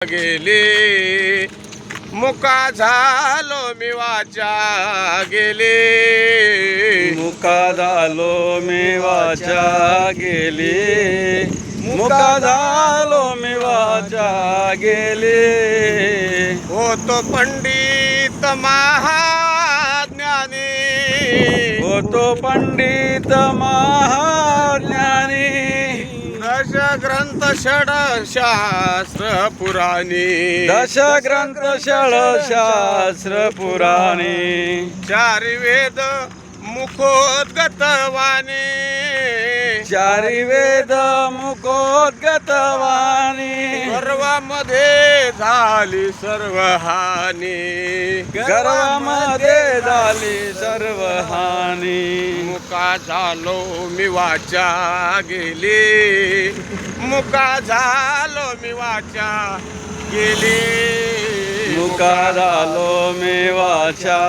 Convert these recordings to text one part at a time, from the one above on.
गेले मुका झालो मी वाचा गेले मुका झालो मी वाचा गेली मुका झालो मी वाचा गेली होतो पंडित महाज्ञानी होतो पंडित महाज्ञानी दश ग्रंथ षड शास्त्र पुराणी दश ग्रंथ षड शास्त्र पुराणी चारि वेद मुखोद्गत वाणी चारि वेद मुखोद्गत वाणी गर्वामध्ये झाली सर्व हानी गर्वामध्ये झाली सर्व हानी मुका झालो मी वाचा गेली मुका झालो मी वाचा गेली मुका झालो मी वाचा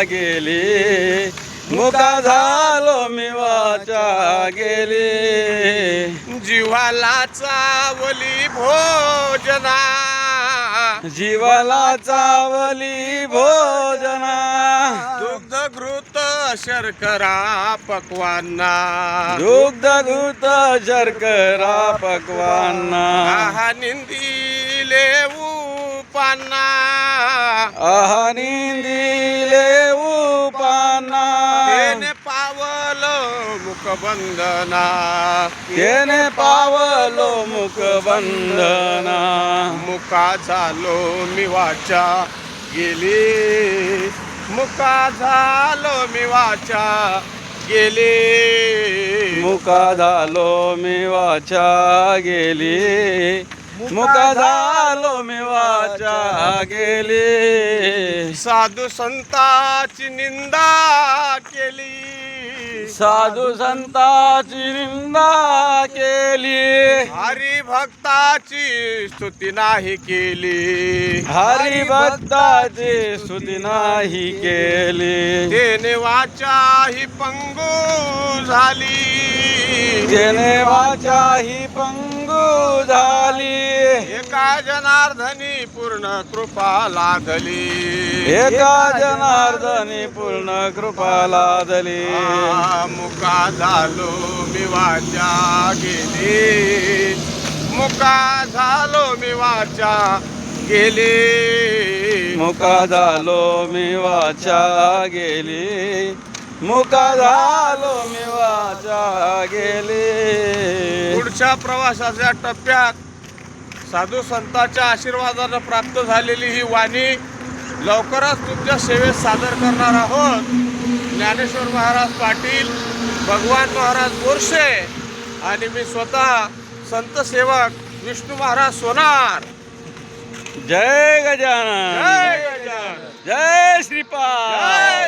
गेली मुका झालो मी वाचा गेली जीवाला चावली भोजना जीवाला चावली भोजना दुग्ध घृत शर्करा पक्वांना दुग्ध घृत शर्करा पक्वांना आहा निंदिले उपांना आहा निंदिले उपांना तेने पावलो मुखबंधना तेने पावलो मुखबंधना मुका झालो मी वाचा गेली मुका झालो मी वाचा गेली मुका झालो मी वाचा गेली मुका झालो मी वाचा गेली साधू संताची निंदा केली साधू संताची निंदा केली हरी भक्ताची स्तुती नाही केली हरी भक्ताची स्तुती नाही केली तेने वाचा ही पंगू झाली तेने वाचा ही पंगू झाली एका जनार्दनी पूर्ण कृपा लादली एका जनार्दनी पूर्ण कृपा लादली मुका झालो मी वाचा गेली मुका झालो मी वाचा गेली मुका झालो मी वाचा गेली मुका झालो मी वाचा गेली पुढच्या प्रवासाच्या टप्प्यात साधू संतांच्या आशीर्वादानं प्राप्त झालेली ही वाणी लवकरच तुमच्या सेवेत सादर करणार आहोत. ज्ञानेश्वर महाराज पाटील, भगवान महाराज बोरसे आणि मी स्वतः संत सेवक विष्णू महाराज सोनार. जय गजानन जय गजानन. जय श्रीपाद.